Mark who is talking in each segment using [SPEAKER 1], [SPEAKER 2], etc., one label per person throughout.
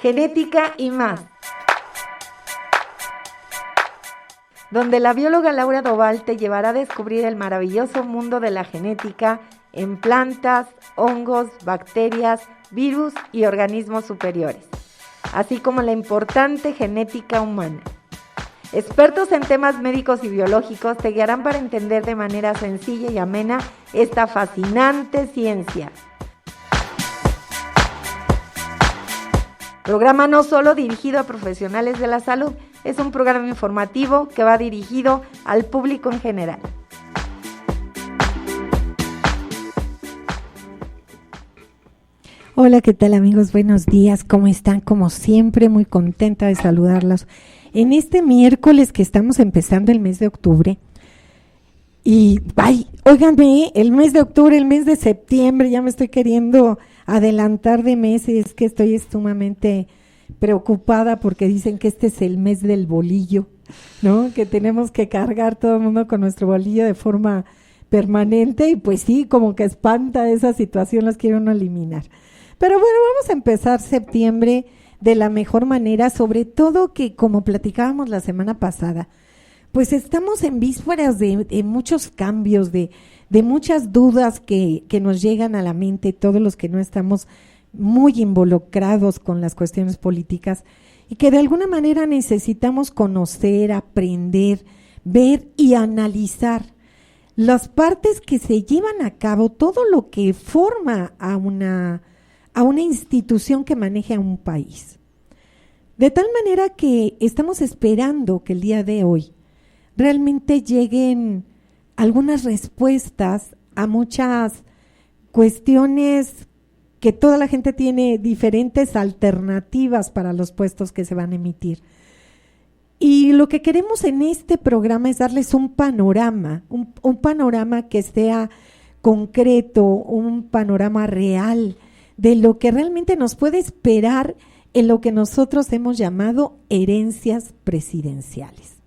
[SPEAKER 1] Genética y más, donde la bióloga Laura Doval te llevará a descubrir el maravilloso mundo de la genética en plantas, hongos, bacterias, virus y organismos superiores, así como la importante genética humana. Expertos en temas médicos y biológicos te guiarán para entender de manera sencilla y amena esta fascinante ciencia. Programa no solo dirigido a profesionales de la salud, es un programa informativo que va dirigido al público en general.
[SPEAKER 2] Hola, ¿qué tal amigos? Buenos días, ¿cómo están? Como siempre, muy contenta de saludarlos en este miércoles que estamos empezando el mes de octubre. Y, óiganme, el mes de octubre, el mes de septiembre, ya me estoy queriendo adelantar de meses, que estoy sumamente preocupada porque dicen que este es el mes del bolillo, ¿no? Que tenemos que cargar todo el mundo con nuestro bolillo de forma permanente y pues sí, como que espanta esa situación, las quiere uno eliminar. Pero bueno, vamos a empezar septiembre de la mejor manera, sobre todo que como platicábamos la semana pasada, pues estamos en vísperas de muchos cambios, de muchas dudas que nos llegan a la mente, todos los que no estamos muy involucrados con las cuestiones políticas y que de alguna manera necesitamos conocer, aprender, ver y analizar las partes que se llevan a cabo, todo lo que forma a una institución que maneje a un país. De tal manera que estamos esperando que el día de hoy realmente lleguen algunas respuestas a muchas cuestiones que toda la gente tiene diferentes alternativas para los puestos que se van a emitir. Y lo que queremos en este programa es darles un panorama, un panorama que sea concreto, un panorama real de lo que realmente nos puede esperar en lo que nosotros hemos llamado herencias presidenciales.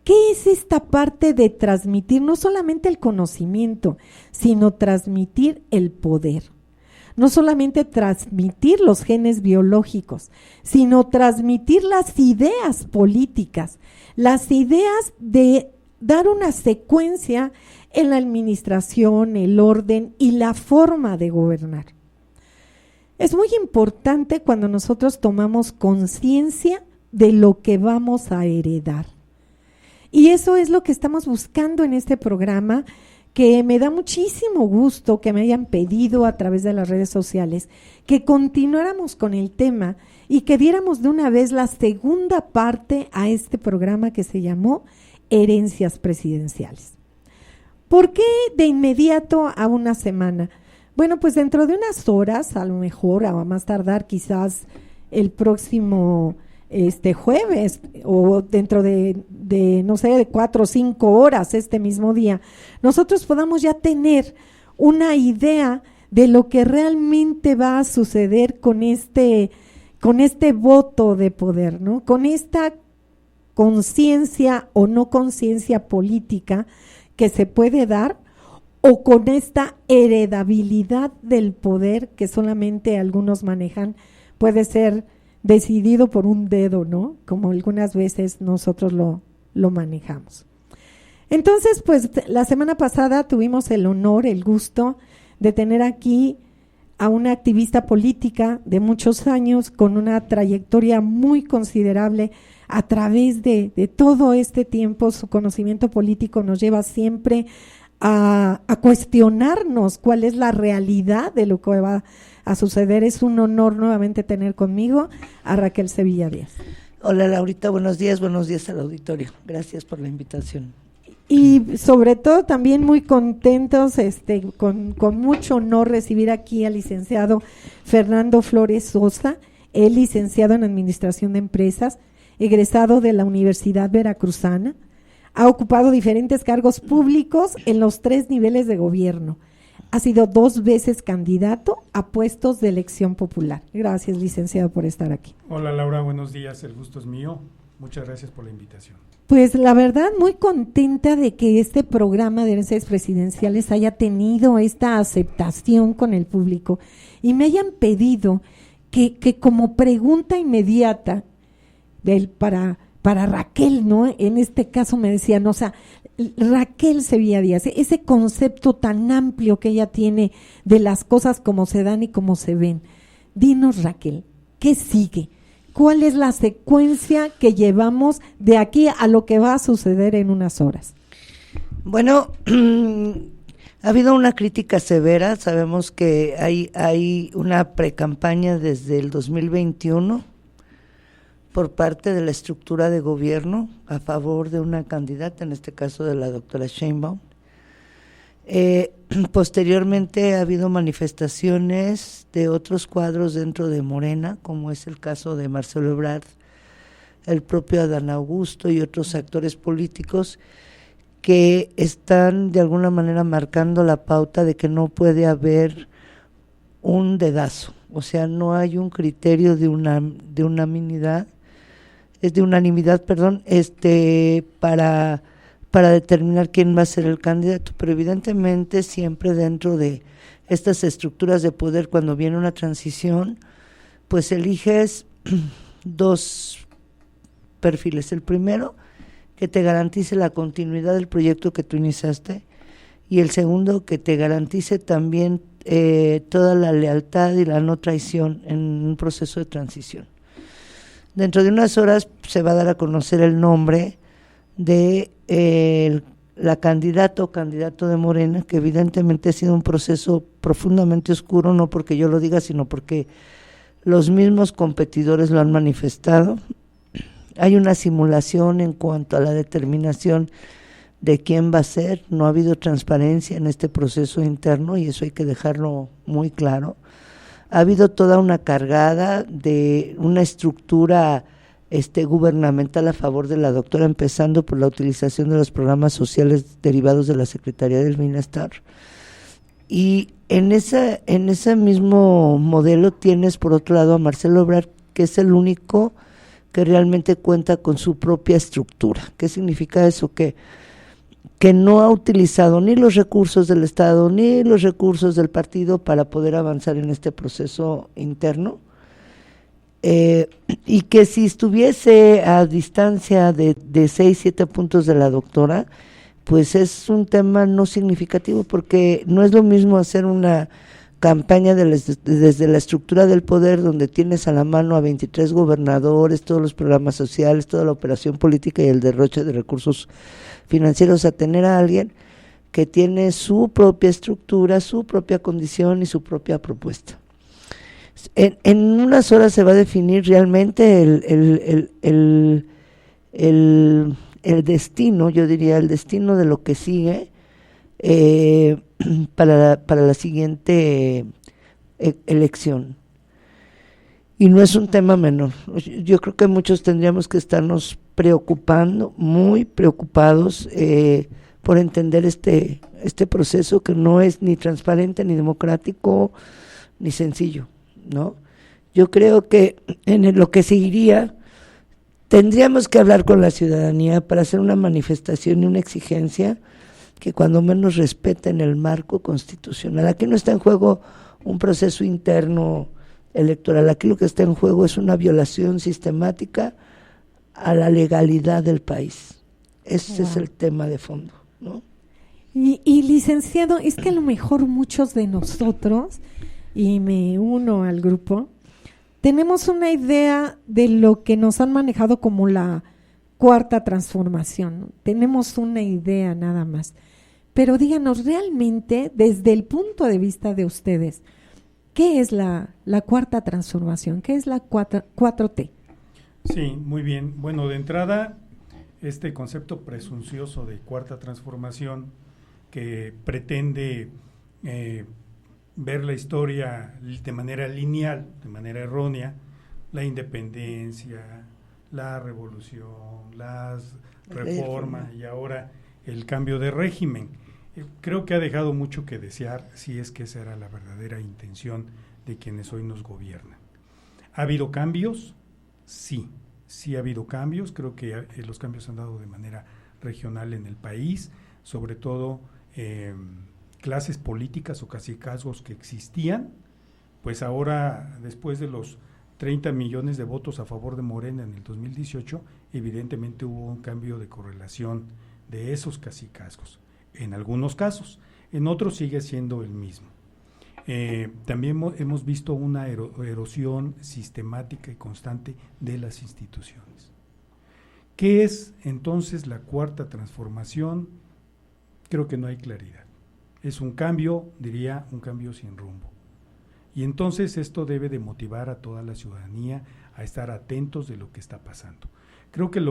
[SPEAKER 2] ¿Qué es esta parte de transmitir no solamente el conocimiento, sino transmitir el poder? No solamente transmitir los genes biológicos, sino transmitir las ideas políticas, las ideas de dar una secuencia en la administración, el orden y la forma de gobernar. Es muy importante cuando nosotros tomamos conciencia de lo que vamos a heredar. Y eso es lo que estamos buscando en este programa, que me da muchísimo gusto que me hayan pedido a través de las redes sociales que continuáramos con el tema y que diéramos de una vez la segunda parte a este programa que se llamó Herencias Presidenciales. ¿Por qué de inmediato a una semana? Bueno, pues dentro de unas horas, a lo mejor, a más tardar quizás el próximo jueves o dentro de no sé, de 4 o 5 horas este mismo día, nosotros podamos ya tener una idea de lo que realmente va a suceder con este voto de poder, ¿no? Con esta conciencia o no conciencia política que se puede dar, o con esta heredabilidad del poder que solamente algunos manejan, puede ser decidido por un dedo, ¿no? Como algunas veces nosotros lo manejamos. Entonces, pues la semana pasada tuvimos el honor, el gusto de tener aquí a una activista política de muchos años con una trayectoria muy considerable a través de todo este tiempo. Su conocimiento político nos lleva siempre a cuestionarnos cuál es la realidad de lo que va a suceder. Es un honor nuevamente tener conmigo a Raquel Sevilla Díaz.
[SPEAKER 3] Hola Laurita, buenos días al auditorio. Gracias por la invitación.
[SPEAKER 2] Y sobre todo también muy contentos, con mucho honor recibir aquí al licenciado Fernando Flores Sosa, él licenciado en Administración de Empresas, egresado de la Universidad Veracruzana, ha ocupado diferentes cargos públicos en los 3 niveles de gobierno. Ha sido 2 veces candidato a puestos de elección popular. Gracias, licenciado, por estar aquí.
[SPEAKER 4] Hola Laura, buenos días, el gusto es mío. Muchas gracias por la invitación.
[SPEAKER 2] Pues la verdad, muy contenta de que este programa de herencias presidenciales haya tenido esta aceptación con el público y me hayan pedido que como pregunta inmediata para Raquel, ¿no? En este caso me decían, o sea, Raquel Sevilla Díaz, ese concepto tan amplio que ella tiene de las cosas como se dan y como se ven. Dinos, Raquel, ¿qué sigue? ¿Cuál es la secuencia que llevamos de aquí a lo que va a suceder en unas horas?
[SPEAKER 3] Bueno, ha habido una crítica severa. Sabemos que hay una precampaña desde el 2021 por parte de la estructura de gobierno a favor de una candidata, en este caso de la doctora Sheinbaum. Posteriormente ha habido manifestaciones de otros cuadros dentro de Morena, como es el caso de Marcelo Ebrard, el propio Adán Augusto y otros actores políticos que están de alguna manera marcando la pauta de que no puede haber un dedazo, o sea, no hay un criterio de unanimidad, para determinar quién va a ser el candidato, pero evidentemente siempre dentro de estas estructuras de poder, cuando viene una transición, pues eliges dos perfiles. El primero, que te garantice la continuidad del proyecto que tú iniciaste, y el segundo, que te garantice también toda la lealtad y la no traición en un proceso de transición. Dentro de unas horas se va a dar a conocer el nombre de la candidata o candidato de Morena, que evidentemente ha sido un proceso profundamente oscuro, no porque yo lo diga, sino porque los mismos competidores lo han manifestado. Hay una simulación en cuanto a la determinación de quién va a ser, no ha habido transparencia en este proceso interno y eso hay que dejarlo muy claro. Ha habido toda una cargada de una estructura gubernamental a favor de la doctora, empezando por la utilización de los programas sociales derivados de la Secretaría del Bienestar. Y en ese mismo modelo tienes por otro lado a Marcelo Ebrard, que es el único que realmente cuenta con su propia estructura. ¿Qué significa eso? Que no ha utilizado ni los recursos del Estado ni los recursos del partido para poder avanzar en este proceso interno, y que si estuviese a distancia de 6-7 puntos de la doctora, pues es un tema no significativo, porque no es lo mismo hacer una campaña desde la estructura del poder, donde tienes a la mano a 23 gobernadores, todos los programas sociales, toda la operación política y el derroche de recursos financieros, a tener a alguien que tiene su propia estructura, su propia condición y su propia propuesta. En unas horas se va a definir realmente el destino, yo diría, el destino de lo que sigue para la siguiente elección. Y no es un tema menor. Yo creo que muchos tendríamos que estarnos preocupando, muy preocupados por entender este proceso, que no es ni transparente, ni democrático, ni sencillo, ¿no? Yo creo que en lo que seguiría tendríamos que hablar con la ciudadanía para hacer una manifestación y una exigencia que cuando menos respeten el marco constitucional. Aquí no está en juego un proceso interno electoral, aquí lo que está en juego es una violación sistemática a la legalidad del país. Ese es el tema de fondo, ¿no?
[SPEAKER 2] Y licenciado, es que a lo mejor muchos de nosotros, y me uno al grupo, tenemos una idea de lo que nos han manejado como la cuarta transformación, ¿no? Tenemos una idea nada más. Pero díganos realmente, desde el punto de vista de ustedes, ¿qué es la cuarta transformación? ¿Qué es la 4T?
[SPEAKER 4] Sí, muy bien. Bueno, de entrada, este concepto presuncioso de cuarta transformación que pretende ver la historia de manera lineal, de manera errónea, la independencia, la revolución, las reformas y ahora el cambio de régimen. Creo que ha dejado mucho que desear, si es que esa era la verdadera intención de quienes hoy nos gobiernan. ¿Ha habido cambios? Sí ha habido cambios. Creo que los cambios se han dado de manera regional en el país, sobre todo clases políticas o cacicazgos que existían, pues ahora, después de los 30 millones de votos a favor de Morena en el 2018, evidentemente hubo un cambio de correlación de esos cacicazgos, en algunos casos, en otros sigue siendo el mismo. También hemos visto una erosión sistemática y constante de las instituciones. ¿Qué es entonces la cuarta transformación? Creo que no hay claridad. Es un cambio, diría, un cambio sin rumbo. Y entonces esto debe de motivar a toda la ciudadanía a estar atentos de lo que está pasando. Creo que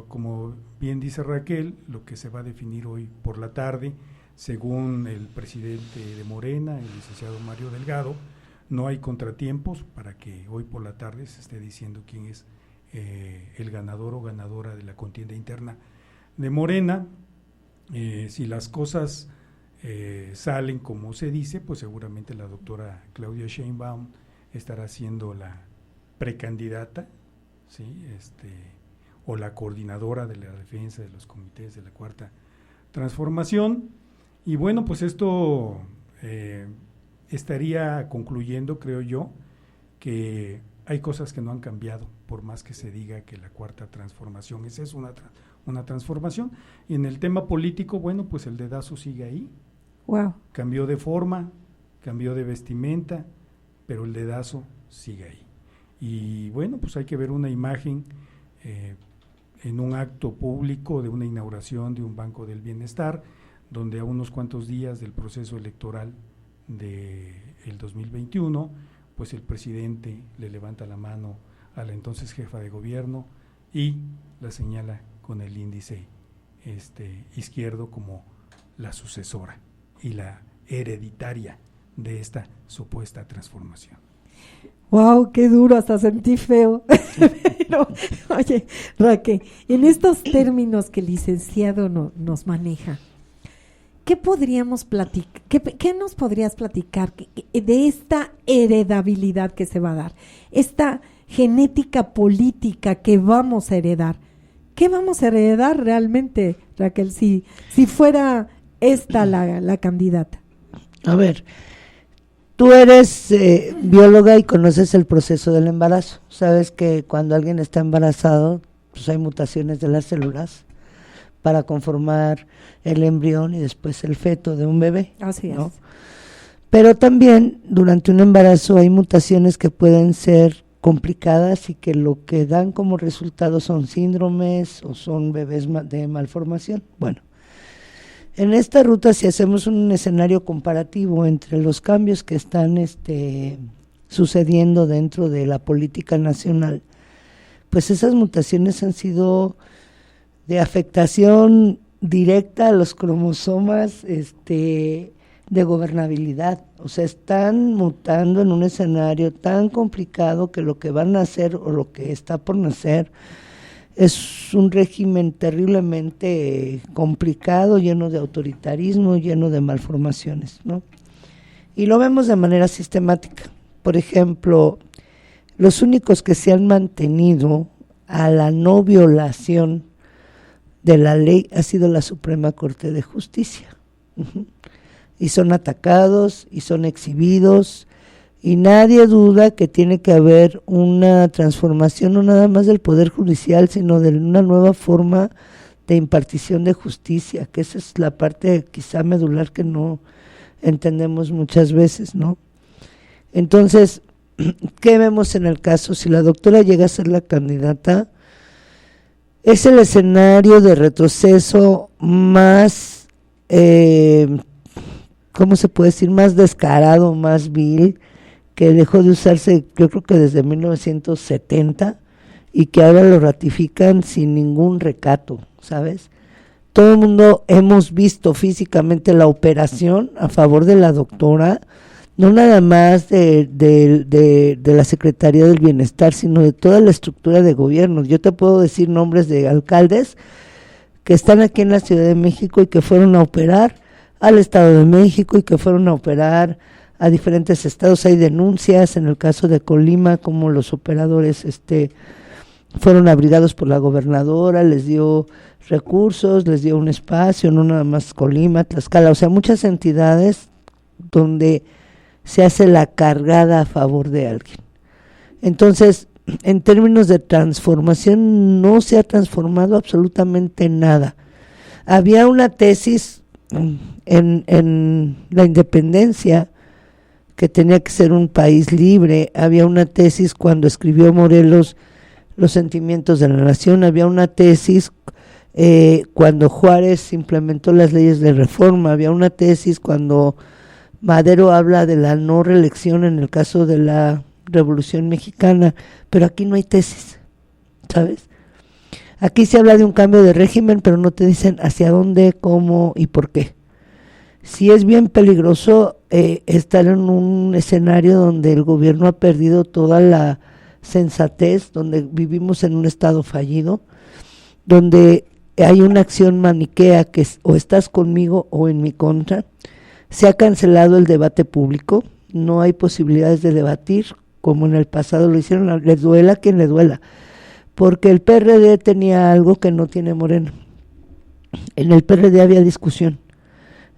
[SPEAKER 4] como bien dice Raquel, lo que se va a definir hoy por la tarde, según el presidente de Morena, el licenciado Mario Delgado, no hay contratiempos para que hoy por la tarde se esté diciendo quién es el ganador o ganadora de la contienda interna de Morena. Si las cosas salen como se dice, pues seguramente la doctora Claudia Sheinbaum estará siendo la precandidata, ¿sí? O la coordinadora de la defensa de los comités de la cuarta transformación. Y bueno, pues esto estaría concluyendo, creo yo, que hay cosas que no han cambiado, por más que se diga que la cuarta transformación es una transformación. Y en el tema político, bueno, pues el dedazo sigue ahí.
[SPEAKER 2] Wow.
[SPEAKER 4] Cambió de forma, cambió de vestimenta, pero el dedazo sigue ahí. Y bueno, pues hay que ver una imagen en un acto público de una inauguración de un Banco del Bienestar, donde a unos cuantos días del proceso electoral del 2021, pues el presidente le levanta la mano a la entonces jefa de gobierno y la señala con el índice izquierdo como la sucesora y la hereditaria de esta supuesta transformación.
[SPEAKER 2] Wow, qué duro, hasta sentí feo. Pero, oye, Raquel, en estos términos que el licenciado nos maneja, ¿qué podríamos platicar? ¿Qué nos podrías platicar de esta heredabilidad que se va a dar? Esta genética política que vamos a heredar. ¿Qué vamos a heredar realmente, Raquel, si fuera esta la candidata?
[SPEAKER 3] A ver, tú eres bióloga y conoces el proceso del embarazo. Sabes que cuando alguien está embarazado, pues hay mutaciones de las células para conformar el embrión y después el feto de un bebé.
[SPEAKER 2] Así
[SPEAKER 3] ¿no?
[SPEAKER 2] es.
[SPEAKER 3] Pero también durante un embarazo hay mutaciones que pueden ser complicadas y que lo que dan como resultado son síndromes o son bebés de malformación. Bueno, en esta ruta, si hacemos un escenario comparativo entre los cambios que están sucediendo dentro de la política nacional, pues esas mutaciones han sido de afectación directa a los cromosomas de gobernabilidad. O sea, están mutando en un escenario tan complicado que lo que van a hacer o lo que está por nacer es un régimen terriblemente complicado, lleno de autoritarismo, lleno de malformaciones, ¿no? Y lo vemos de manera sistemática. Por ejemplo, los únicos que se han mantenido a la no violación de la ley ha sido la Suprema Corte de Justicia. Uh-huh. Y son atacados y son exhibidos y nadie duda que tiene que haber una transformación no nada más del Poder Judicial, sino de una nueva forma de impartición de justicia, que esa es la parte quizá medular que no entendemos muchas veces, ¿no? Entonces, ¿qué vemos en el caso? Si la doctora llega a ser la candidata, es el escenario de retroceso más, ¿cómo se puede decir? Más descarado, más vil, que dejó de usarse yo creo que desde 1970 y que ahora lo ratifican sin ningún recato, ¿sabes? Todo el mundo hemos visto físicamente la operación a favor de la doctora, no nada más de la Secretaría del Bienestar, sino de toda la estructura de gobierno. Yo te puedo decir nombres de alcaldes que están aquí en la Ciudad de México y que fueron a operar al Estado de México y que fueron a operar a diferentes estados. Hay denuncias en el caso de Colima, como los operadores fueron abrigados por la gobernadora, les dio recursos, les dio un espacio, no nada más Colima, Tlaxcala, o sea, muchas entidades donde se hace la cargada a favor de alguien. Entonces, en términos de transformación, no se ha transformado absolutamente nada. Había una tesis en la independencia que tenía que ser un país libre, había una tesis cuando escribió Morelos Los sentimientos de la nación, había una tesis cuando Juárez implementó las leyes de reforma, había una tesis cuando Madero habla de la no reelección en el caso de la Revolución Mexicana, pero aquí no hay tesis, ¿sabes? Aquí se habla de un cambio de régimen, pero no te dicen hacia dónde, cómo y por qué. Sí es bien peligroso estar en un escenario donde el gobierno ha perdido toda la sensatez, donde vivimos en un estado fallido, donde hay una acción maniquea que es, o estás conmigo o en mi contra. Se ha cancelado el debate público, no hay posibilidades de debatir como en el pasado lo hicieron, les duela a quien le duela, porque el PRD tenía algo que no tiene Morena. En el PRD había discusión,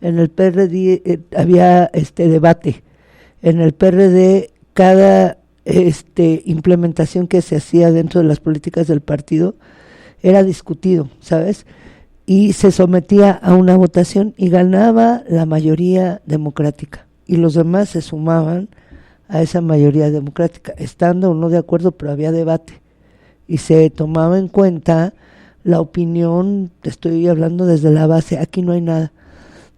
[SPEAKER 3] en el PRD había debate, en el PRD cada implementación que se hacía dentro de las políticas del partido era discutido, ¿sabes? Y se sometía a una votación y ganaba la mayoría democrática y los demás se sumaban a esa mayoría democrática, estando o no de acuerdo, pero había debate y se tomaba en cuenta la opinión. Te estoy hablando desde la base, aquí no hay nada.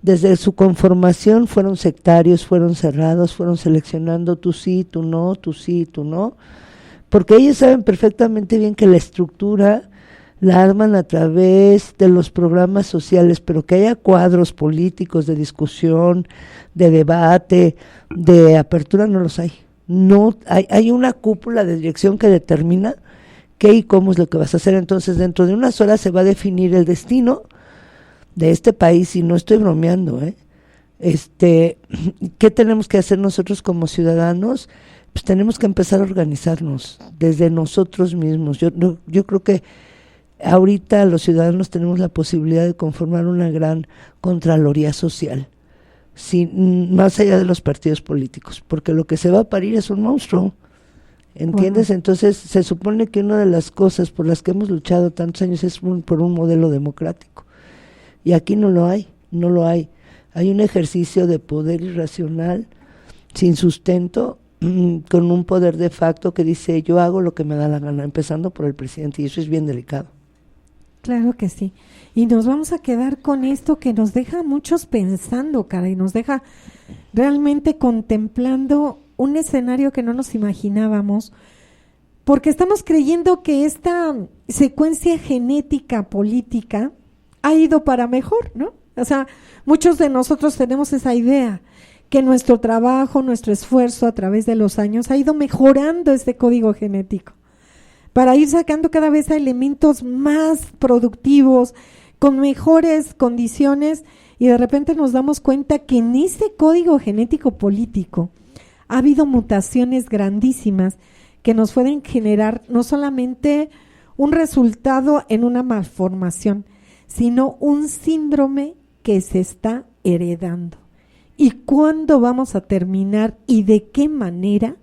[SPEAKER 3] Desde su conformación fueron sectarios, fueron cerrados, fueron seleccionando tú sí, tú no, tú sí, tú no, porque ellos saben perfectamente bien que la estructura la arman a través de los programas sociales, pero que haya cuadros políticos de discusión, de debate, de apertura, no los hay. No hay una cúpula de dirección que determina qué y cómo es lo que vas a hacer. Entonces, dentro de unas horas se va a definir el destino de este país, y no estoy bromeando, ¿qué tenemos que hacer nosotros como ciudadanos? Pues tenemos que empezar a organizarnos desde nosotros mismos. Yo creo que ahorita los ciudadanos tenemos la posibilidad de conformar una gran contraloría social, más allá de los partidos políticos, porque lo que se va a parir es un monstruo, ¿entiendes? Wow. Entonces se supone que una de las cosas por las que hemos luchado tantos años es por un modelo democrático, y aquí no lo hay. Hay un ejercicio de poder irracional, sin sustento, con un poder de facto que dice yo hago lo que me da la gana, empezando por el presidente, y eso es bien delicado.
[SPEAKER 2] Claro que sí, y nos vamos a quedar con esto que nos deja a muchos pensando, y nos deja realmente contemplando un escenario que no nos imaginábamos, porque estamos creyendo que esta secuencia genética política ha ido para mejor, ¿no? O sea, muchos de nosotros tenemos esa idea, que nuestro trabajo, nuestro esfuerzo a través de los años ha ido mejorando este código genético, para ir sacando cada vez a elementos más productivos, con mejores condiciones, y de repente nos damos cuenta que en ese código genético político ha habido mutaciones grandísimas que nos pueden generar no solamente un resultado en una malformación, sino un síndrome que se está heredando. ¿Y cuándo vamos a terminar y de qué manera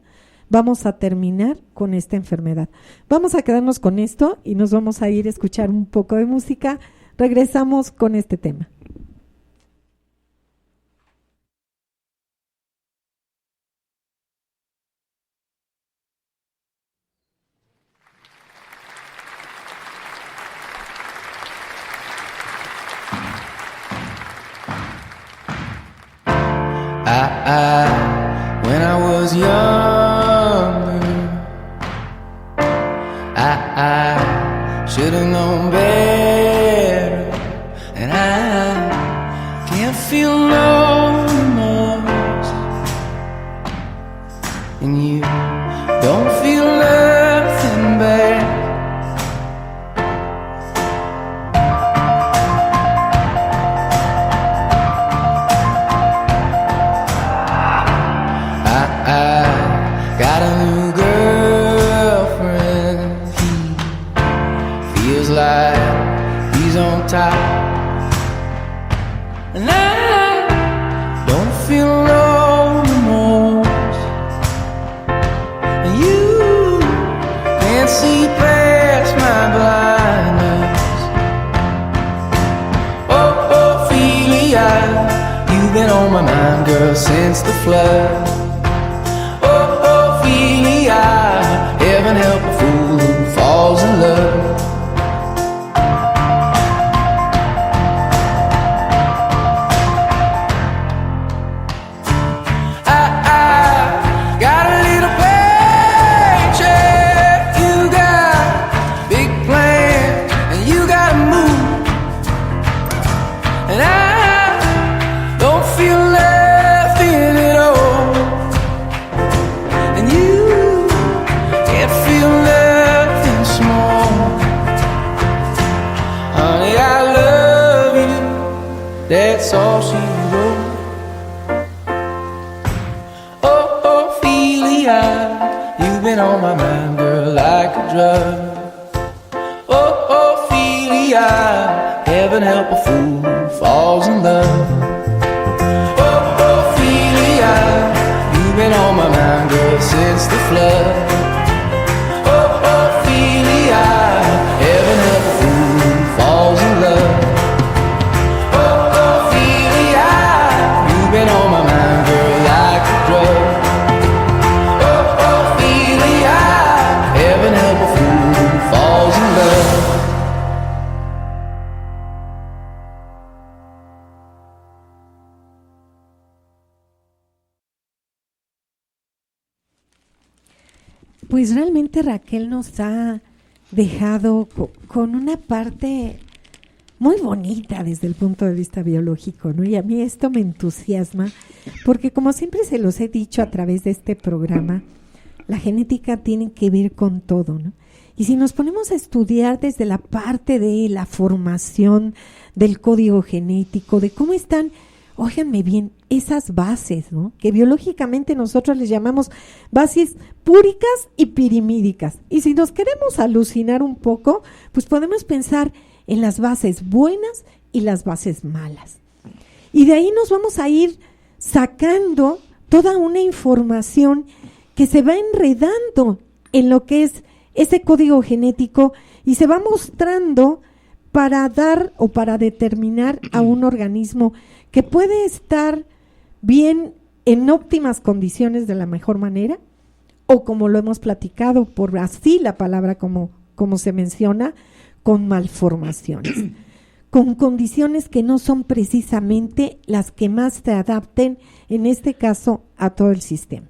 [SPEAKER 2] vamos a terminar con esta enfermedad? Vamos a quedarnos con esto y nos vamos a ir a escuchar un poco de música. Regresamos con este tema.
[SPEAKER 5] When I was younger, I should have known better, and I can't feel no remorse, and you don't feel nothing bad. Got a new girlfriend. He feels like he's on top, and I don't feel no remorse. on my mind, girl, since the flood. Oh, Ophelia, heaven help a fool who falls in love. That's all she wrote. Oh, Ophelia, you've been on my mind, girl, like a drug. Oh, Ophelia, heaven help a fool who falls in love. Oh, Ophelia, you've been on my mind, girl, since the flood. Oh, Ophelia, heaven help a fool who falls in love. Been on my mind, girl, like a drug. Oh, Ophelia, heaven help a fool who falls in love.
[SPEAKER 2] Pues realmente Raquel nos ha dejado con una parte muy bonita desde el punto de vista biológico, ¿no? Y a mí esto me entusiasma porque, como siempre se los he dicho a través de este programa, la genética tiene que ver con todo, ¿no? Y si nos ponemos a estudiar desde la parte de la formación del código genético, de cómo están, óiganme bien, esas bases, ¿no? Que biológicamente nosotros les llamamos bases púricas y pirimídicas. Y si nos queremos alucinar un poco, pues podemos pensar en las bases buenas y las bases malas. Y de ahí nos vamos a ir sacando toda una información que se va enredando en lo que es ese código genético y se va mostrando para dar o para determinar a un organismo que puede estar bien en óptimas condiciones de la mejor manera, o como lo hemos platicado, por así la palabra como se menciona, con malformaciones, con condiciones que no son precisamente las que más se adapten, en este caso, a todo el sistema.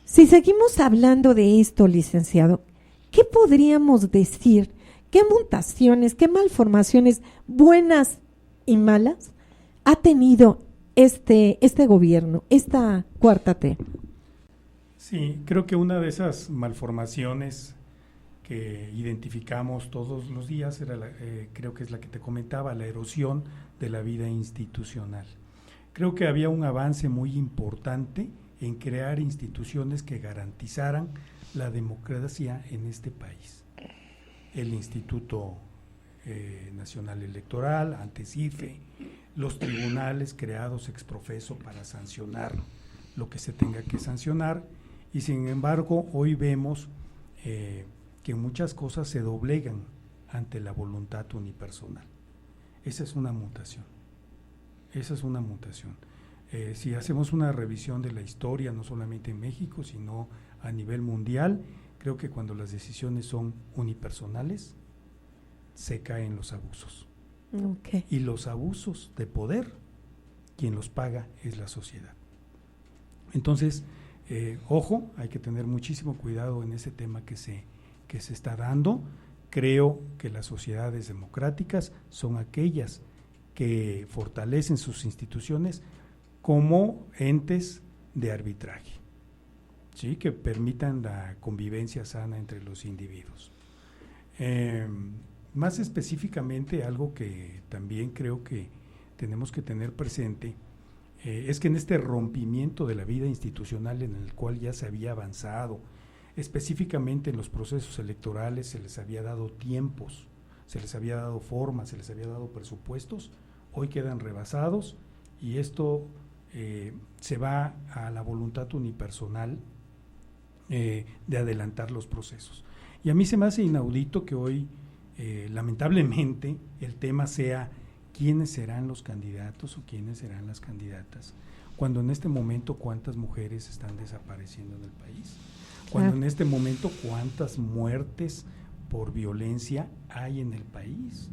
[SPEAKER 2] Si seguimos hablando de esto, licenciado, ¿qué podríamos decir? ¿Qué mutaciones, qué malformaciones buenas y malas ha tenido este gobierno, esta cuarta T?
[SPEAKER 4] Sí, creo que una de esas malformaciones que identificamos todos los días era creo que es la que te comentaba, la erosión de la vida institucional. Creo que había un avance muy importante en crear instituciones que garantizaran la democracia en este país. El Instituto Nacional Electoral, antes IFE, los tribunales creados ex profeso para sancionar lo que se tenga que sancionar, y sin embargo hoy vemos que muchas cosas se doblegan ante la voluntad unipersonal. Esa es una mutación. Si hacemos una revisión de la historia, no solamente en México, sino a nivel mundial, creo que cuando las decisiones son unipersonales, se caen los abusos.
[SPEAKER 2] Okay.
[SPEAKER 4] Y los abusos de poder, quien los paga es la sociedad. Entonces, ojo, hay que tener muchísimo cuidado en ese tema que se está dando. Creo que las sociedades democráticas son aquellas que fortalecen sus instituciones como entes de arbitraje, ¿sí? Que permitan la convivencia sana entre los individuos. Más específicamente, algo que también creo que tenemos que tener presente es que en este rompimiento de la vida institucional en el cual ya se había avanzado, específicamente en los procesos electorales se les había dado tiempos, se les había dado formas, se les había dado presupuestos, hoy quedan rebasados y esto se va a la voluntad unipersonal de adelantar los procesos. Y a mí se me hace inaudito que hoy, lamentablemente, el tema sea quiénes serán los candidatos o quiénes serán las candidatas, cuando en este momento cuántas mujeres están desapareciendo en el país, cuando en este momento cuántas muertes por violencia hay en el país.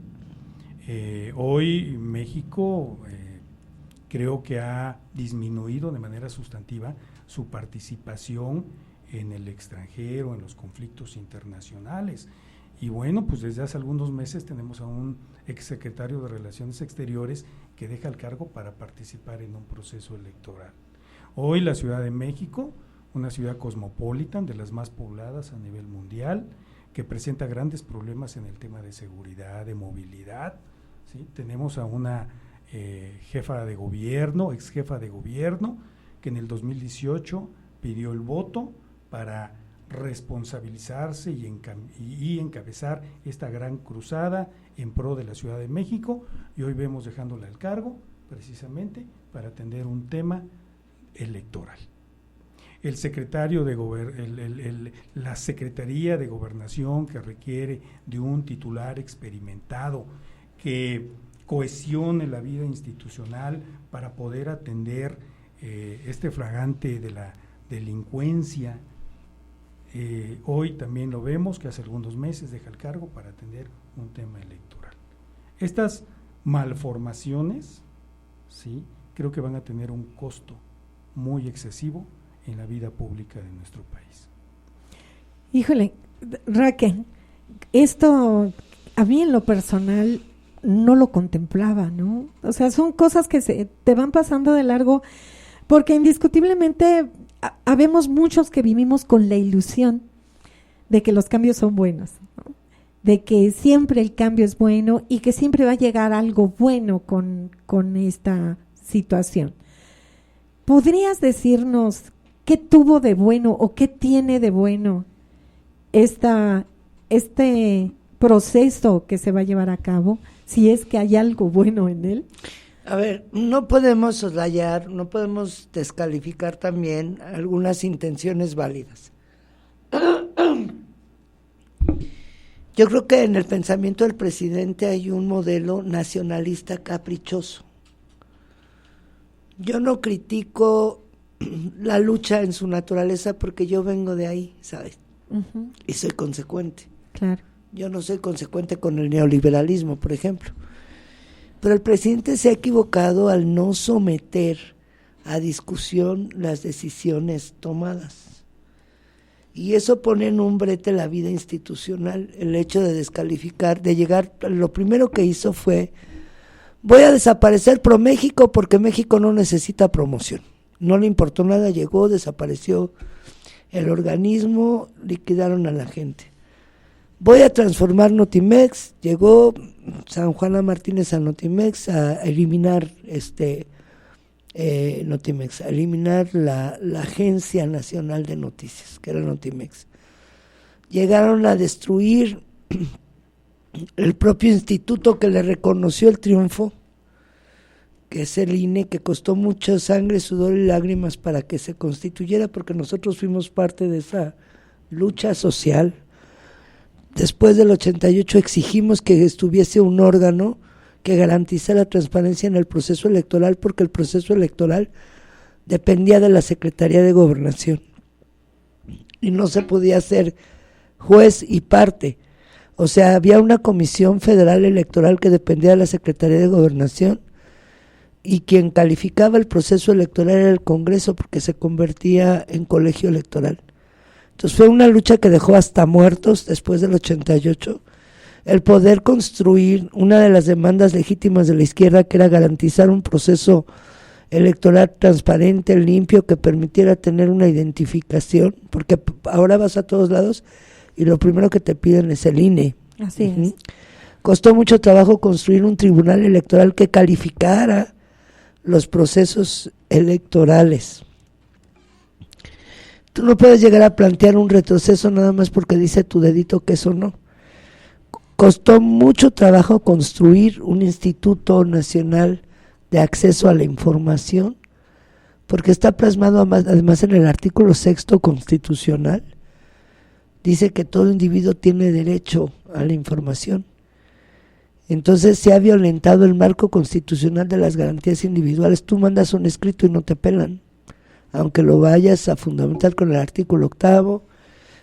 [SPEAKER 4] Hoy México creo que ha disminuido de manera sustantiva su participación en el extranjero, en los conflictos internacionales. Y bueno, pues desde hace algunos meses tenemos a un exsecretario de Relaciones Exteriores que deja el cargo para participar en un proceso electoral. Hoy la Ciudad de México, una ciudad cosmopolita, de las más pobladas a nivel mundial, que presenta grandes problemas en el tema de seguridad, de movilidad, ¿sí? Tenemos a una jefa de gobierno, ex jefa de gobierno, que en el 2018 pidió el voto para responsabilizarse y encabezar esta gran cruzada en pro de la Ciudad de México, y hoy vemos dejándola al cargo precisamente para atender un tema electoral. El secretario de la Secretaría de Gobernación, que requiere de un titular experimentado que cohesione la vida institucional para poder atender este flagrante de la delincuencia. Hoy también lo vemos que hace algunos meses deja el cargo para atender un tema electoral. Estas malformaciones, ¿sí?, creo que van a tener un costo muy excesivo en la vida pública de nuestro país.
[SPEAKER 2] Híjole, Raquel, esto a mí en lo personal no lo contemplaba, ¿no? O sea, son cosas que te van pasando de largo, porque indiscutiblemente habemos muchos que vivimos con la ilusión de que los cambios son buenos, ¿no? De que siempre el cambio es bueno y que siempre va a llegar algo bueno con esta situación. ¿Podrías decirnos qué tuvo de bueno o qué tiene de bueno este proceso que se va a llevar a cabo, si es que hay algo bueno en él?
[SPEAKER 3] A ver, no podemos soslayar, no podemos descalificar también algunas intenciones válidas. Yo creo que en el pensamiento del presidente hay un modelo nacionalista caprichoso. Yo no critico la lucha en su naturaleza porque yo vengo de ahí, ¿sabes? Uh-huh. Y soy consecuente.
[SPEAKER 2] Claro.
[SPEAKER 3] Yo no soy consecuente con el neoliberalismo, por ejemplo. Pero el presidente se ha equivocado al no someter a discusión las decisiones tomadas. Y eso pone en un brete la vida institucional, el hecho de descalificar, de llegar, lo primero que hizo fue, voy a desaparecer ProMéxico porque México no necesita promoción. No le importó nada, llegó, desapareció el organismo, liquidaron a la gente. Voy a transformar Notimex, llegó San Juana Martínez a Notimex a eliminar Notimex, a eliminar la Agencia Nacional de Noticias, que era Notimex. Llegaron a destruir el propio instituto que le reconoció el triunfo, que es el INE, que costó mucha sangre, sudor y lágrimas para que se constituyera, porque nosotros fuimos parte de esa lucha social. Después del 88 exigimos que estuviese un órgano que garantiza la transparencia en el proceso electoral, porque el proceso electoral dependía de la Secretaría de Gobernación y no se podía ser juez y parte. O sea, había una comisión federal electoral que dependía de la Secretaría de Gobernación y quien calificaba el proceso electoral era el Congreso, porque se convertía en colegio electoral. Entonces fue una lucha que dejó hasta muertos después del 88, el poder construir una de las demandas legítimas de la izquierda, que era garantizar un proceso electoral transparente, limpio, que permitiera tener una identificación, porque ahora vas a todos lados y lo primero que te piden es el INE.
[SPEAKER 2] Así es.
[SPEAKER 3] Costó mucho trabajo construir un tribunal electoral que calificara los procesos electorales. Tú no puedes llegar a plantear un retroceso nada más porque dice tu dedito que eso no. Costó mucho trabajo construir un Instituto Nacional de Acceso a la Información, porque está plasmado además en el artículo 6º constitucional. Dice que todo individuo tiene derecho a la información. Entonces se ha violentado el marco constitucional de las garantías individuales. Tú mandas un escrito y no te pelan, aunque lo vayas a fundamentar con el artículo 8º,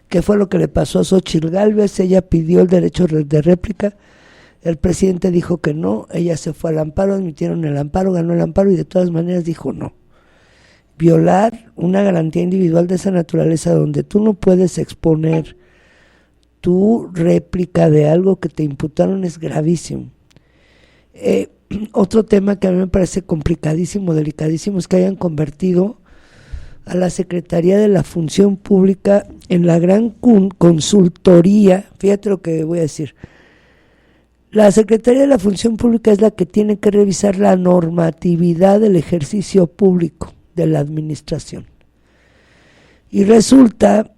[SPEAKER 3] que fue lo que le pasó a Xóchitl Gálvez. Ella pidió el derecho de réplica, el presidente dijo que no, ella se fue al amparo, admitieron el amparo, ganó el amparo y de todas maneras dijo no. Violar una garantía individual de esa naturaleza, donde tú no puedes exponer tu réplica de algo que te imputaron, es gravísimo. Otro tema que a mí me parece complicadísimo, delicadísimo, es que hayan convertido a la Secretaría de la Función Pública en la gran consultoría. Fíjate lo que voy a decir. La Secretaría de la Función Pública es la que tiene que revisar la normatividad del ejercicio público de la administración. Y resulta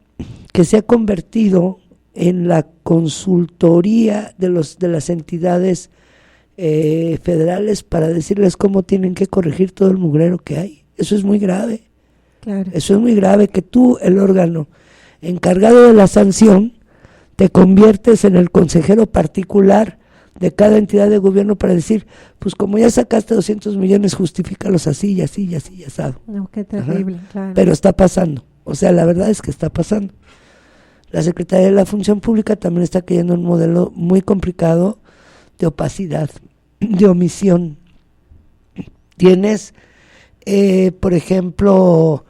[SPEAKER 3] que se ha convertido en la consultoría de las entidades federales para decirles cómo tienen que corregir todo el mugrero que hay. Eso es muy grave.
[SPEAKER 2] Claro.
[SPEAKER 3] Eso es muy grave, que tú, el órgano encargado de la sanción, te conviertes en el consejero particular de cada entidad de gobierno para decir, pues como ya sacaste 200 millones, justifícalos así y así y así y asado.
[SPEAKER 2] No, qué terrible, claro.
[SPEAKER 3] Pero está pasando, o sea, la verdad es que está pasando. La Secretaría de la Función Pública también está cayendo en un modelo muy complicado de opacidad, de omisión. Tienes, por ejemplo,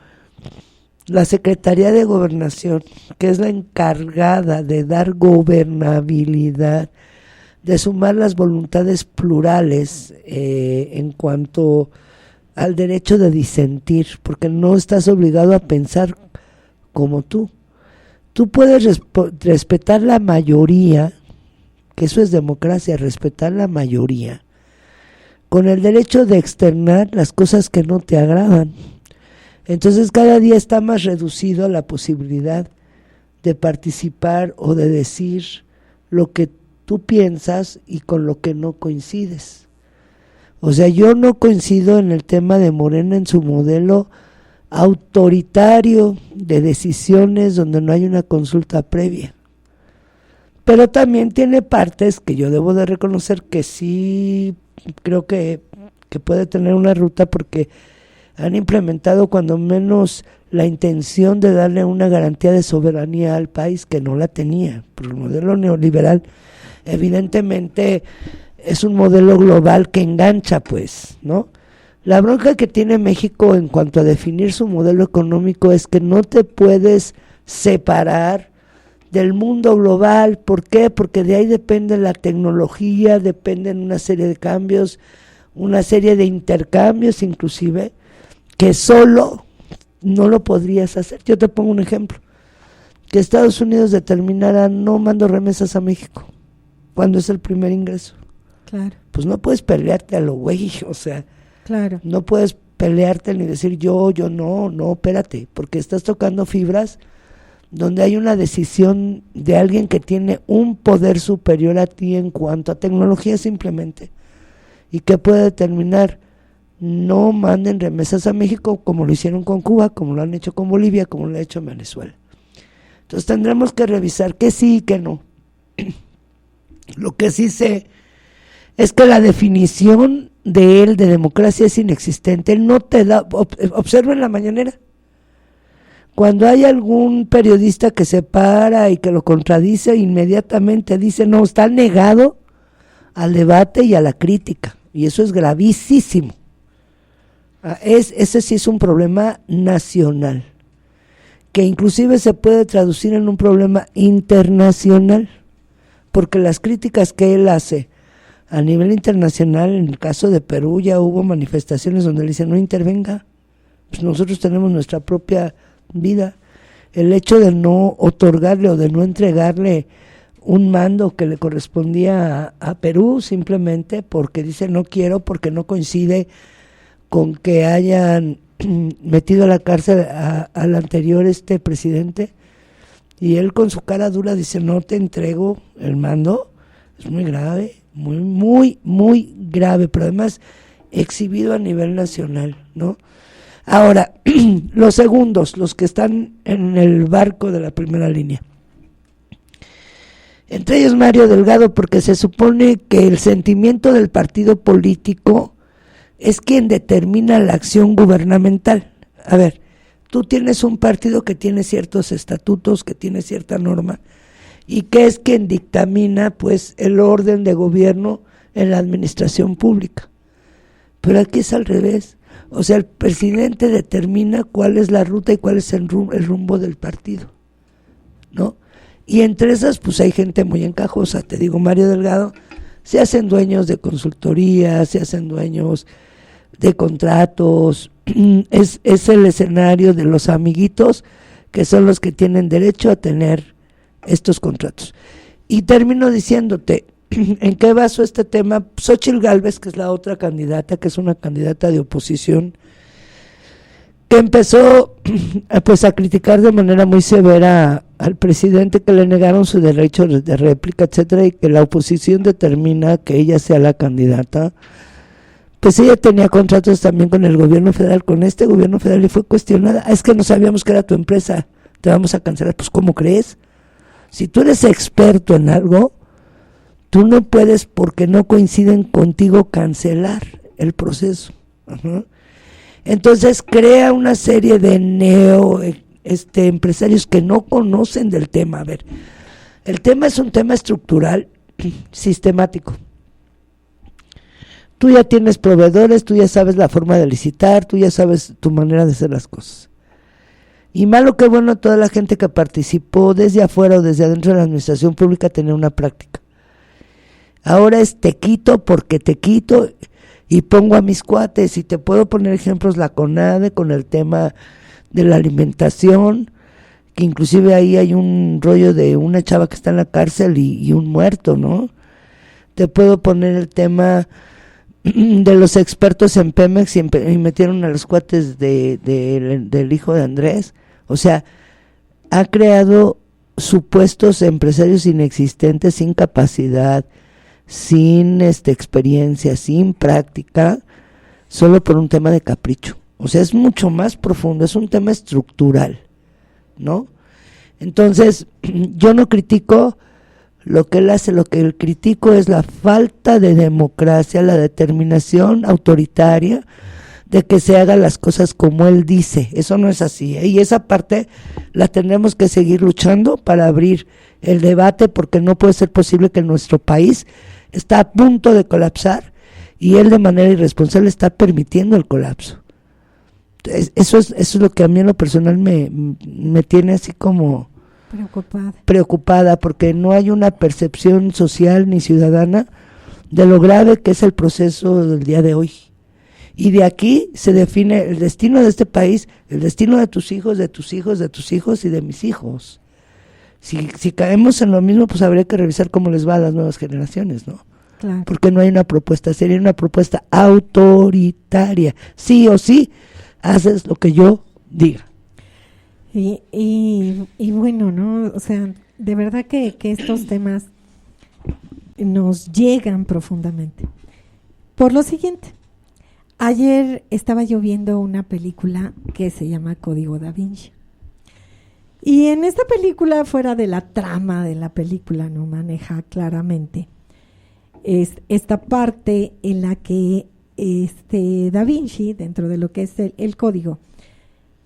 [SPEAKER 3] la Secretaría de Gobernación, que es la encargada de dar gobernabilidad, de sumar las voluntades plurales en cuanto al derecho de disentir, porque no estás obligado a pensar como tú. Tú puedes respetar la mayoría, que eso es democracia, respetar la mayoría, con el derecho de externar las cosas que no te agradan. Entonces cada día está más reducido la posibilidad de participar o de decir lo que tú piensas y con lo que no coincides. O sea, yo no coincido en el tema de Morena en su modelo autoritario de decisiones donde no hay una consulta previa. Pero también tiene partes que yo debo de reconocer que sí creo que puede tener una ruta, porque han implementado cuando menos la intención de darle una garantía de soberanía al país que no la tenía. Por el modelo neoliberal evidentemente es un modelo global que engancha, pues, ¿no? La bronca que tiene México en cuanto a definir su modelo económico es que no te puedes separar del mundo global. ¿Por qué? Porque de ahí depende la tecnología, dependen una serie de cambios, una serie de intercambios inclusive, que solo no lo podrías hacer. Yo te pongo un ejemplo. Que Estados Unidos determinara no mando remesas a México cuando es el primer ingreso.
[SPEAKER 2] Claro.
[SPEAKER 3] Pues no puedes pelearte a lo güey, o sea,
[SPEAKER 2] claro.
[SPEAKER 3] No puedes pelearte ni decir yo no, espérate, porque estás tocando fibras donde hay una decisión de alguien que tiene un poder superior a ti en cuanto a tecnología simplemente, y que puede determinar no manden remesas a México como lo hicieron con Cuba, como lo han hecho con Bolivia, como lo ha hecho Venezuela. Entonces tendremos que revisar que sí y que no. Lo que sí sé es que la definición de él de democracia es inexistente. Él no te da, observa en la mañanera, cuando hay algún periodista que se para y que lo contradice, inmediatamente dice no, está negado al debate y a la crítica, y eso es gravísimo. Ese sí es un problema nacional, que inclusive se puede traducir en un problema internacional, porque las críticas que él hace a nivel internacional, en el caso de Perú ya hubo manifestaciones donde le dicen no intervenga, pues nosotros tenemos nuestra propia vida. El hecho de no otorgarle o de no entregarle un mando que le correspondía a Perú, simplemente porque dice no quiero, porque no coincide con que hayan metido a la cárcel al anterior presidente, y él con su cara dura dice no te entrego el mando, es muy grave, muy grave, pero además exhibido a nivel nacional, ¿no? Ahora, los segundos, los que están en el barco de la primera línea, entre ellos Mario Delgado, porque se supone que el sentimiento del partido político es quien determina la acción gubernamental. A ver, tú tienes un partido que tiene ciertos estatutos, que tiene cierta norma, y que es quien dictamina pues el orden de gobierno en la administración pública. Pero aquí es al revés. O sea, el presidente determina cuál es la ruta y cuál es el rumbo del partido, ¿no? Y entre esas, pues hay gente muy encajosa. Te digo, Mario Delgado, se hacen dueños de consultorías, se hacen dueños de contratos. Es el escenario de los amiguitos, que son los que tienen derecho a tener estos contratos. Y termino diciéndote, ¿en qué basó este tema? Xóchitl Gálvez, que es la otra candidata, que es una candidata de oposición, que empezó pues a criticar de manera muy severa al presidente, que le negaron su derecho de réplica, etcétera, y que la oposición determina que ella sea la candidata. Pues ella tenía contratos también con el gobierno federal, con este gobierno federal, y fue cuestionada. Es que no sabíamos que era tu empresa, te vamos a cancelar. Pues ¿cómo crees? Si tú eres experto en algo, tú no puedes, porque no coinciden contigo, cancelar el proceso. Ajá. Entonces crea una serie de empresarios que no conocen del tema. A ver, el tema es un tema estructural, sistemático. Tú ya tienes proveedores, tú ya sabes la forma de licitar, tú ya sabes tu manera de hacer las cosas. Y malo que bueno, toda la gente que participó desde afuera o desde adentro de la administración pública tenía una práctica. Ahora es te quito porque te quito y pongo a mis cuates, y te puedo poner ejemplos, la CONADE con el tema de la alimentación, que inclusive ahí hay un rollo de una chava que está en la cárcel y un muerto, ¿no? Te puedo poner el tema de los expertos en Pemex y metieron a los cuates del hijo de Andrés. O sea, ha creado supuestos empresarios inexistentes, sin capacidad, sin experiencia, sin práctica, solo por un tema de capricho. O sea, es mucho más profundo, es un tema estructural, ¿no? Entonces, yo no critico lo que él hace, lo que él critico es la falta de democracia, la determinación autoritaria de que se hagan las cosas como él dice. Eso no es así, ¿eh? Y esa parte la tenemos que seguir luchando para abrir el debate, porque no puede ser posible que nuestro país está a punto de colapsar y él de manera irresponsable está permitiendo el colapso. Eso es lo que a mí en lo personal me tiene así como preocupada, porque no hay una percepción social ni ciudadana de lo grave que es el proceso del día de hoy. Y de aquí se define el destino de este país, el destino de tus hijos, de tus hijos, de tus hijos y de mis hijos. Si caemos en lo mismo, pues habría que revisar cómo les va a las nuevas generaciones, ¿no?
[SPEAKER 2] Claro.
[SPEAKER 3] Porque no hay una propuesta, sería una propuesta autoritaria. Sí o sí, haces lo que yo diga.
[SPEAKER 2] Y bueno, ¿no? O sea, de verdad que estos temas nos llegan profundamente. Por lo siguiente, ayer estaba yo viendo una película que se llama Código Da Vinci. Y en esta película, fuera de la trama de la película, no maneja claramente es esta parte en la que Da Vinci, dentro de lo que es el código,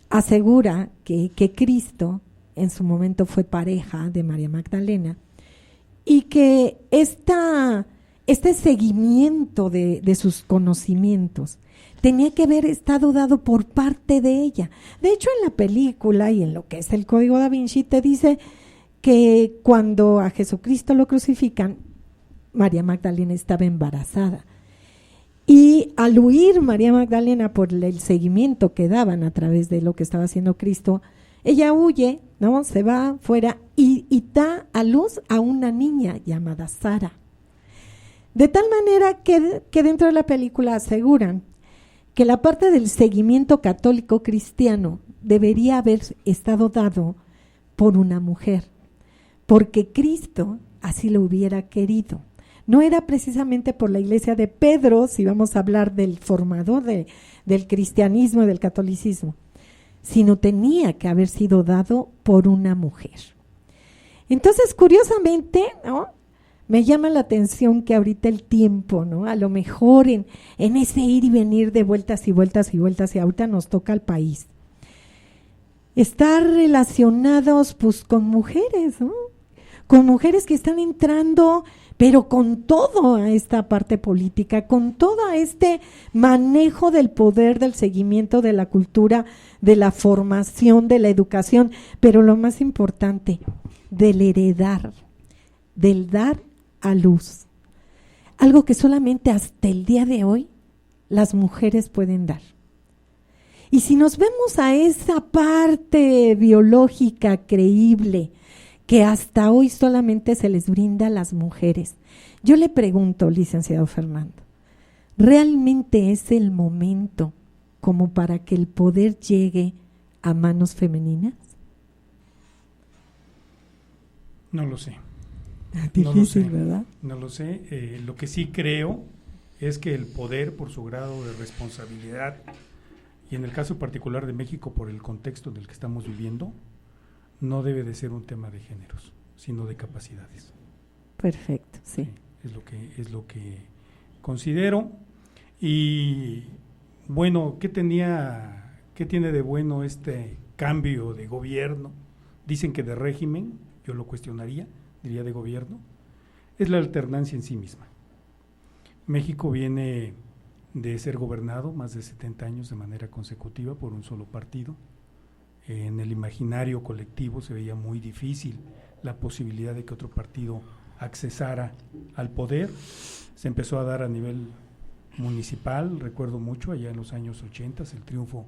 [SPEAKER 2] asegura que Cristo en su momento fue pareja de María Magdalena, y que este seguimiento de sus conocimientos tenía que haber estado dado por parte de ella. De hecho, en la película y en lo que es el Código Da Vinci te dice que cuando a Jesucristo lo crucifican, María Magdalena estaba embarazada. Y al huir María Magdalena por el seguimiento que daban a través de lo que estaba haciendo Cristo, ella huye, ¿no? Se va fuera y da a luz a una niña llamada Sara. De tal manera que dentro de la película aseguran que la parte del seguimiento católico cristiano debería haber estado dado por una mujer, porque Cristo así lo hubiera querido. No era precisamente por la iglesia de Pedro, si vamos a hablar del formador del cristianismo y del catolicismo, sino tenía que haber sido dado por una mujer. Entonces, curiosamente, ¿no?, me llama la atención que ahorita el tiempo, ¿no?, a lo mejor en ese ir y venir de vueltas y vueltas y vueltas, y ahorita nos toca al país, estar relacionados pues con mujeres, ¿no?, con mujeres que están entrando, pero con todo a esta parte política, con todo a este manejo del poder, del seguimiento de la cultura, de la formación, de la educación, pero lo más importante, del heredar, del dar a luz. Algo que solamente hasta el día de hoy las mujeres pueden dar. Y si nos vemos a esa parte biológica creíble, que hasta hoy solamente se les brinda a las mujeres, yo le pregunto, licenciado Fernando, ¿realmente es el momento como para que el poder llegue a manos femeninas?
[SPEAKER 4] No lo sé.
[SPEAKER 2] Difícil, ¿verdad?
[SPEAKER 4] No lo sé. Lo que sí creo es que el poder, por su grado de responsabilidad, y en el caso particular de México, por el contexto en el que estamos viviendo, no debe de ser un tema de géneros, sino de capacidades.
[SPEAKER 2] Perfecto, sí.
[SPEAKER 4] Es lo que considero. Y bueno, ¿qué tiene de bueno este cambio de gobierno? Dicen que de régimen, yo lo cuestionaría, diría de gobierno. Es la alternancia en sí misma. México viene de ser gobernado más de 70 años de manera consecutiva por un solo partido. En el imaginario colectivo se veía muy difícil la posibilidad de que otro partido accesara al poder. Se empezó a dar a nivel municipal, recuerdo mucho allá en los años 80, el triunfo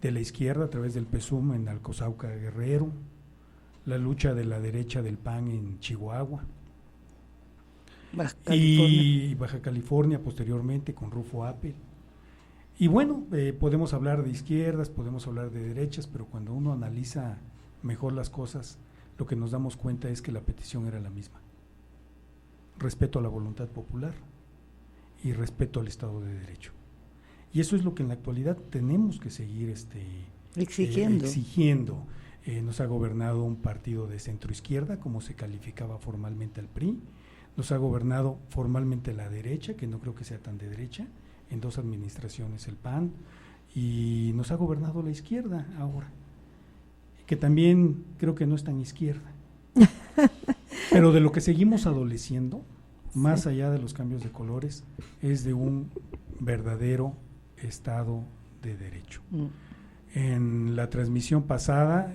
[SPEAKER 4] de la izquierda a través del PSUM en Alcozauca, Guerrero, la lucha de la derecha del PAN en Chihuahua, y Baja California posteriormente con Rufo Appel. Y bueno, podemos hablar de izquierdas, podemos hablar de derechas, pero cuando uno analiza mejor las cosas, lo que nos damos cuenta es que la petición era la misma. Respeto a la voluntad popular y respeto al Estado de Derecho. Y eso es lo que en la actualidad tenemos que seguir exigiendo. Nos ha gobernado un partido de centro-izquierda, como se calificaba formalmente al PRI, nos ha gobernado formalmente la derecha, que no creo que sea tan de derecha, en 2 administraciones el PAN, y nos ha gobernado la izquierda ahora, que también creo que no es tan izquierda. Pero de lo que seguimos adoleciendo, más allá de los cambios de colores, es de un verdadero Estado de Derecho. En la transmisión pasada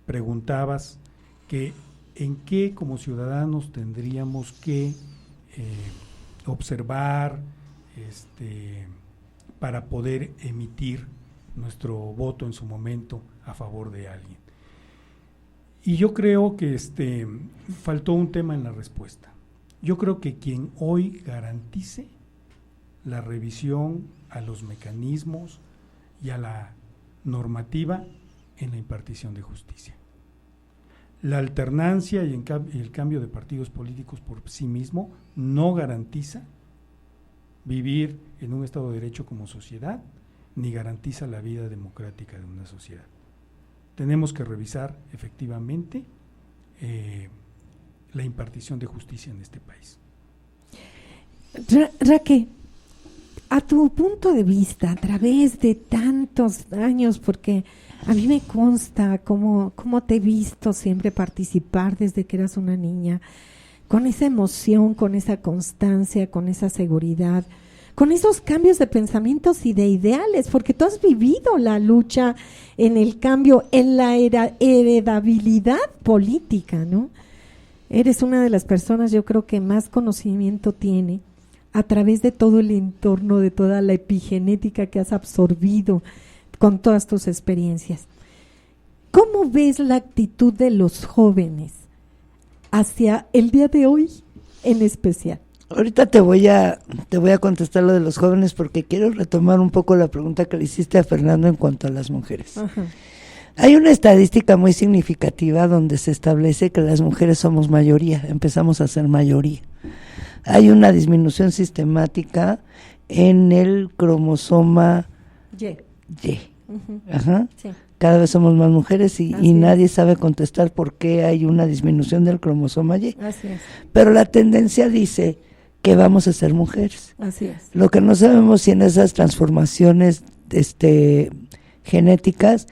[SPEAKER 4] preguntabas que en qué como ciudadanos tendríamos que observar para poder emitir nuestro voto en su momento a favor de alguien. Y yo creo que faltó un tema en la respuesta. Yo creo que quien hoy garantice la revisión a los mecanismos y a la normativa en la impartición de justicia. La alternancia y el cambio de partidos políticos por sí mismo no garantiza vivir en un Estado de Derecho como sociedad, ni garantiza la vida democrática de una sociedad. Tenemos que revisar efectivamente la impartición de justicia en este país.
[SPEAKER 2] Raquel, a tu punto de vista, a través de tantos años, porque a mí me consta cómo te he visto siempre participar desde que eras una niña, con esa emoción, con esa constancia, con esa seguridad, con esos cambios de pensamientos y de ideales, porque tú has vivido la lucha en el cambio, en la heredabilidad política, ¿no? Eres una de las personas, yo creo, que más conocimiento tiene a través de todo el entorno, de toda la epigenética que has absorbido con todas tus experiencias. ¿Cómo ves la actitud de los jóvenes hacia el día de hoy en especial?
[SPEAKER 3] Ahorita te voy a contestar lo de los jóvenes, porque quiero retomar un poco la pregunta que le hiciste a Fernando en cuanto a las mujeres. Ajá. Hay una estadística muy significativa donde se establece que las mujeres somos mayoría, empezamos a ser mayoría. Hay una disminución sistemática en el cromosoma Y.
[SPEAKER 2] Ujú.
[SPEAKER 3] Ajá.
[SPEAKER 2] Sí.
[SPEAKER 3] Cada vez somos más mujeres y
[SPEAKER 2] Así
[SPEAKER 3] nadie
[SPEAKER 2] es.
[SPEAKER 3] sabe contestar por qué hay una disminución del cromosoma Y.
[SPEAKER 2] Así es,
[SPEAKER 3] Pero la tendencia dice que vamos a ser mujeres.
[SPEAKER 2] así es.
[SPEAKER 3] Lo que no sabemos si en esas transformaciones genéticas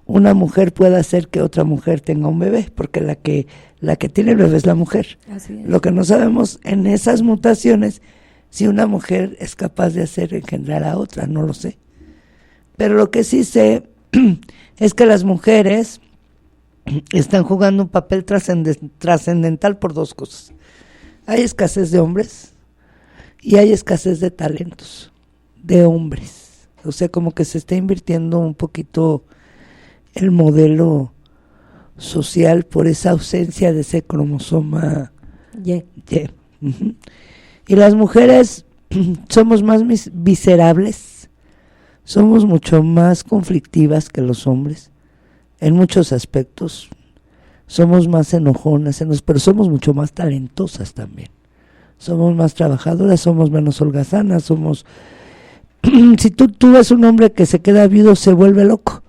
[SPEAKER 3] una mujer puede hacer que otra mujer tenga un bebé, porque la que tiene el bebé es la mujer.
[SPEAKER 2] Así es.
[SPEAKER 3] Lo que no sabemos en esas mutaciones si una mujer es capaz de hacer engendrar a otra, no lo sé. Pero lo que sí sé es que las mujeres están jugando un papel trascendental por dos cosas. Hay escasez de hombres y hay escasez de talentos de hombres. O sea, como que se está invirtiendo un poquito el modelo social por esa ausencia de ese cromosoma
[SPEAKER 2] Y.
[SPEAKER 3] Y. Ujú. Y las mujeres somos más viscerables, somos mucho más conflictivas que los hombres en muchos aspectos. Somos más enojonas, pero somos mucho más talentosas también. Somos más trabajadoras, somos menos holgazanas, somos... Si tú ves un hombre que se queda viudo, se vuelve loco,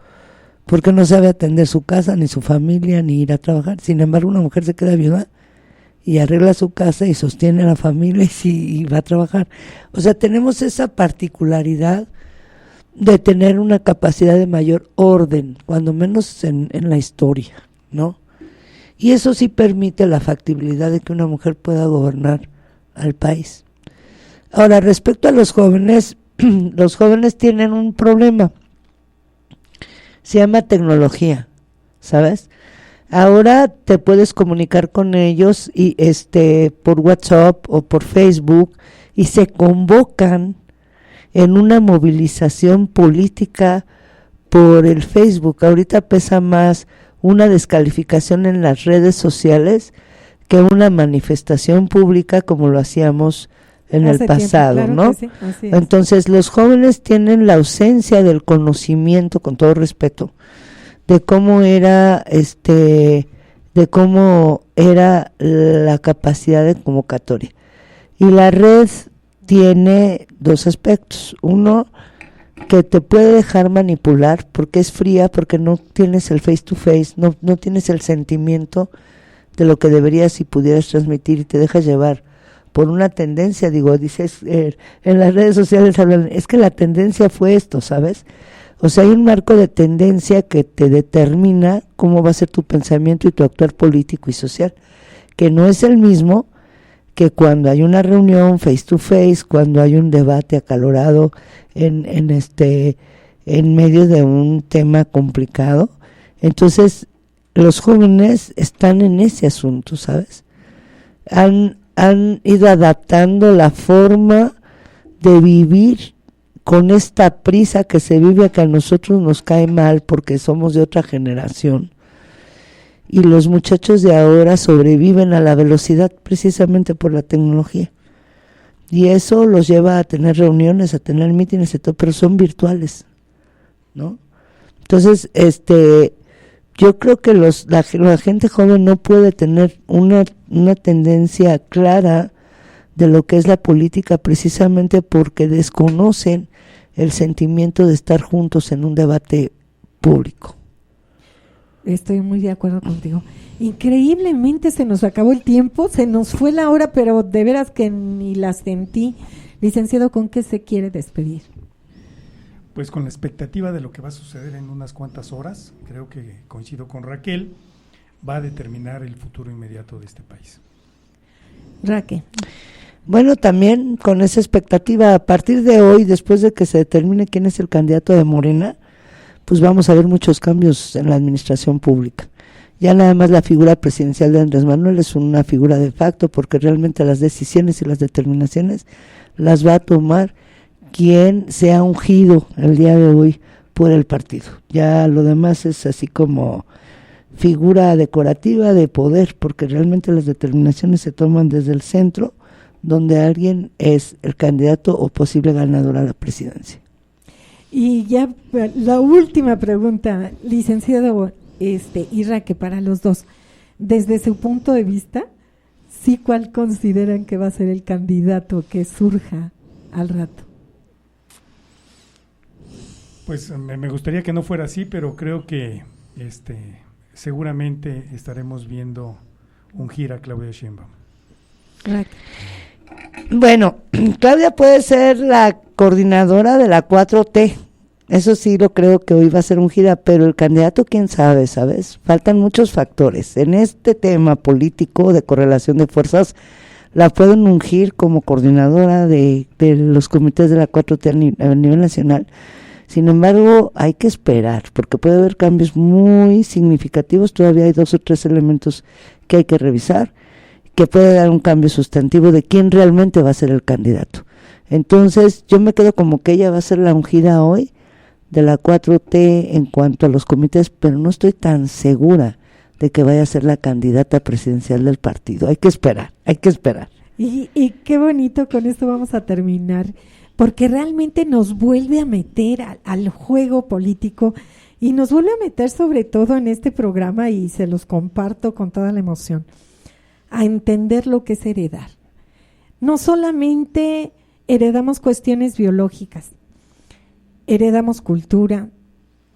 [SPEAKER 3] porque no sabe atender su casa, ni su familia, ni ir a trabajar. Sin embargo, una mujer se queda viuda y arregla su casa y sostiene a la familia y va a trabajar. O sea, tenemos esa particularidad de tener una capacidad de mayor orden, cuando menos en la historia, ¿no? Y eso sí permite la factibilidad de que una mujer pueda gobernar al país. Ahora, respecto a los jóvenes tienen un problema. Se llama tecnología, ¿sabes? Ahora te puedes comunicar con ellos y por WhatsApp o por Facebook y se convocan en una movilización política por el Facebook. Ahorita pesa más una descalificación en las redes sociales que una manifestación pública como lo hacíamos en el pasado,
[SPEAKER 2] claro,
[SPEAKER 3] ¿no?
[SPEAKER 2] que sí, así es.
[SPEAKER 3] Entonces los jóvenes tienen la ausencia del conocimiento, con todo respeto, de cómo era la capacidad de convocatoria. Y la red tiene dos aspectos. Uno, que te puede dejar manipular porque es fría, porque no tienes el face to face, no tienes el sentimiento de lo que deberías y pudieras transmitir, y te dejas llevar por una tendencia. Dices, en las redes sociales hablan, es que la tendencia fue esto, ¿sabes? O sea, hay un marco de tendencia que te determina cómo va a ser tu pensamiento y tu actuar político y social, que no es el mismo que cuando hay una reunión face to face, cuando hay un debate acalorado en medio de un tema complicado. Entonces, los jóvenes están en ese asunto, ¿sabes? Han ido adaptando la forma de vivir con esta prisa que se vive, que a nosotros nos cae mal porque somos de otra generación. Y los muchachos de ahora sobreviven a la velocidad precisamente por la tecnología. Y eso los lleva a tener reuniones, a tener mítines, pero son virtuales, ¿no? Entonces, yo creo que la gente joven no puede tener una tendencia clara de lo que es la política, precisamente porque desconocen el sentimiento de estar juntos en un debate público.
[SPEAKER 2] Estoy muy de acuerdo contigo. Increíblemente se nos acabó el tiempo, se nos fue la hora, pero de veras que ni la sentí. Licenciado, ¿con qué se quiere despedir?
[SPEAKER 4] Pues con la expectativa de lo que va a suceder en unas cuantas horas, creo que coincido con Raquel, va a determinar el futuro inmediato de este país.
[SPEAKER 2] Raquel.
[SPEAKER 3] Bueno, también con esa expectativa, a partir de hoy, después de que se determine quién es el candidato de Morena, pues vamos a ver muchos cambios en la administración pública. Ya nada más la figura presidencial de Andrés Manuel es una figura de facto, porque realmente las decisiones y las determinaciones las va a tomar quien sea ungido el día de hoy por el partido. Ya lo demás es así como figura decorativa de poder, porque realmente las determinaciones se toman desde el centro, donde alguien es el candidato o posible ganador a la presidencia.
[SPEAKER 2] Y ya la última pregunta, licenciado y Raquel, para los dos, desde su punto de vista, ¿sí cuál consideran que va a ser el candidato que surja al rato?
[SPEAKER 4] Pues me gustaría que no fuera así, pero creo que seguramente estaremos viendo ungir a Claudia Sheinbaum.
[SPEAKER 3] Bueno, Claudia puede ser la coordinadora de la 4T, eso sí lo creo que hoy va a ser ungida, pero el candidato quién sabe, ¿sabes? Faltan muchos factores. En este tema político de correlación de fuerzas, la pueden ungir como coordinadora de los comités de la 4T a nivel nacional. Sin embargo, hay que esperar, porque puede haber cambios muy significativos, todavía hay 2 o 3 elementos que hay que revisar, que puede dar un cambio sustantivo de quién realmente va a ser el candidato. Entonces, yo me quedo como que ella va a ser la ungida hoy de la 4T en cuanto a los comités, pero no estoy tan segura de que vaya a ser la candidata presidencial del partido. Hay que esperar.
[SPEAKER 2] Y qué bonito, con esto vamos a terminar, porque realmente nos vuelve a meter al juego político y nos vuelve a meter sobre todo en este programa, y se los comparto con toda la emoción, a entender lo que es heredar. No solamente heredamos cuestiones biológicas, heredamos cultura,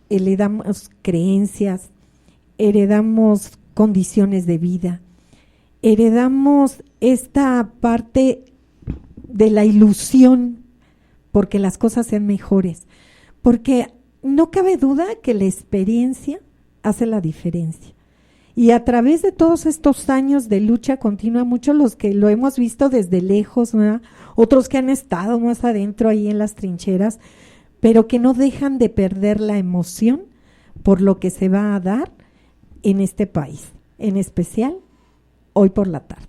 [SPEAKER 2] heredamos creencias, heredamos condiciones de vida, heredamos esta parte de la ilusión porque las cosas sean mejores, porque no cabe duda que la experiencia hace la diferencia. Y a través de todos estos años de lucha continua, muchos los que lo hemos visto desde lejos, ¿no? Otros que han estado más adentro ahí en las trincheras, pero que no dejan de perder la emoción por lo que se va a dar en este país, en especial hoy por la tarde.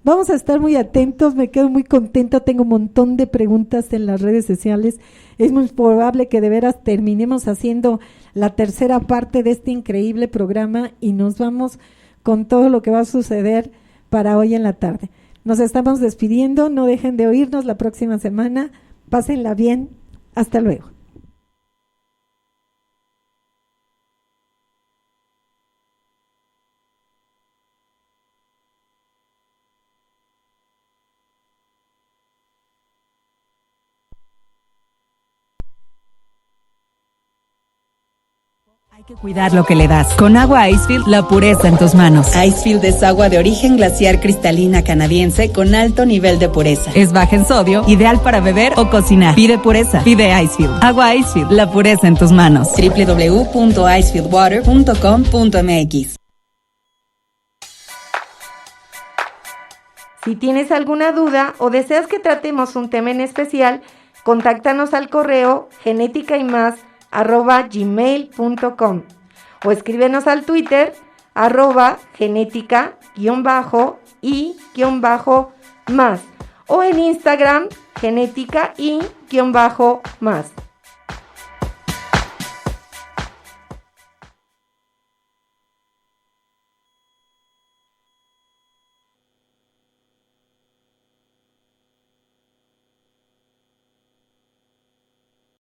[SPEAKER 2] Vamos a estar muy atentos, me quedo muy contenta, tengo un montón de preguntas en las redes sociales. Es muy probable que de veras terminemos haciendo la tercera parte de este increíble programa y nos vamos con todo lo que va a suceder para hoy en la tarde. Nos estamos despidiendo, no dejen de oírnos la próxima semana, pásenla bien, hasta luego.
[SPEAKER 6] Hay que cuidar lo que le das. Con agua Icefield, la pureza en tus manos.
[SPEAKER 7] Icefield es agua de origen glaciar cristalina canadiense con alto nivel de pureza.
[SPEAKER 6] Es baja en sodio, ideal para beber o cocinar. Pide pureza, pide Icefield. Agua Icefield, la pureza en tus manos.
[SPEAKER 7] www.icefieldwater.com.mx.
[SPEAKER 1] Si tienes alguna duda o deseas que tratemos un tema en especial, contáctanos al correo genéticaymas@gmail.com o escríbenos al Twitter @genética_y_más o en Instagram genética y_más.